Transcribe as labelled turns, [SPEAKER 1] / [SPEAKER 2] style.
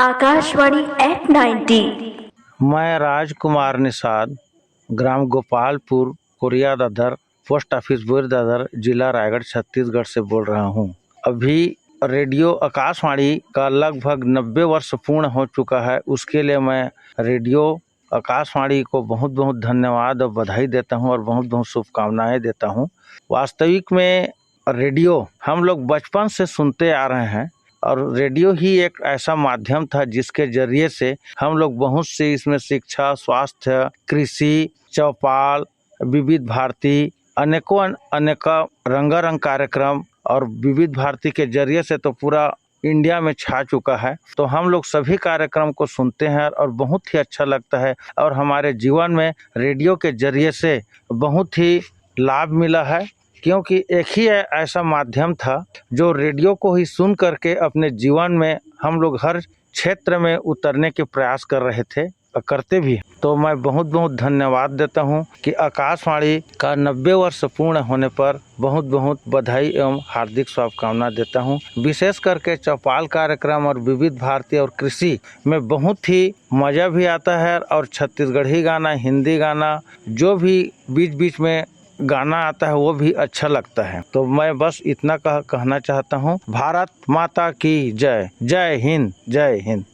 [SPEAKER 1] Akashvani at 90।
[SPEAKER 2] मैं राजकुमार निषाद, ग्राम Gopalpur, Korea Dadar, post office Bor Dadar, जिला रायगढ़, छत्तीसगढ़ से बोल रहा हूँ। अभी रेडियो आकाशवाणी का लगभग 90 वर्ष पूर्ण हो चुका है। उसके लिए मैं रेडियो आकाशवाणी को बहुत बहुत धन्यवाद और बधाई देता हूँ और बहुत बहुत शुभकामनाएं देता हूँ। वास्तविक में रेडियो हम लोग बचपन से सुनते आ रहे हैं और रेडियो ही एक ऐसा माध्यम था जिसके जरिए से हम लोग बहुत से इसमें शिक्षा, स्वास्थ्य, कृषि, चौपाल, विविध भारती, अनेक रंगारंग कार्यक्रम और विविध भारती के जरिए से तो पूरा इंडिया में छा चुका है। तो हम लोग सभी कार्यक्रम को सुनते हैं और बहुत ही अच्छा लगता है और हमारे जीवन में रेडियो के जरिए से बहुत ही लाभ मिला है, क्योंकि एक ही ऐसा माध्यम था जो रेडियो को ही सुन करके अपने जीवन में हम लोग हर क्षेत्र में उतरने के प्रयास कर रहे थे और करते भी। तो मैं बहुत बहुत धन्यवाद देता हूं कि आकाशवाणी का 90 वर्ष पूर्ण होने पर बहुत बहुत बधाई एवं हार्दिक शुभकामना देता हूं। विशेष करके चौपाल कार्यक्रम और विविध भारती और कृषि में बहुत ही मजा भी आता है और छत्तीसगढ़ी गाना, हिंदी गाना, जो भी बीच बीच में गाना आता है वो भी अच्छा लगता है। तो मैं बस इतना कहना चाहता हूँ। भारत माता की जय। जय हिंद, जय हिंद।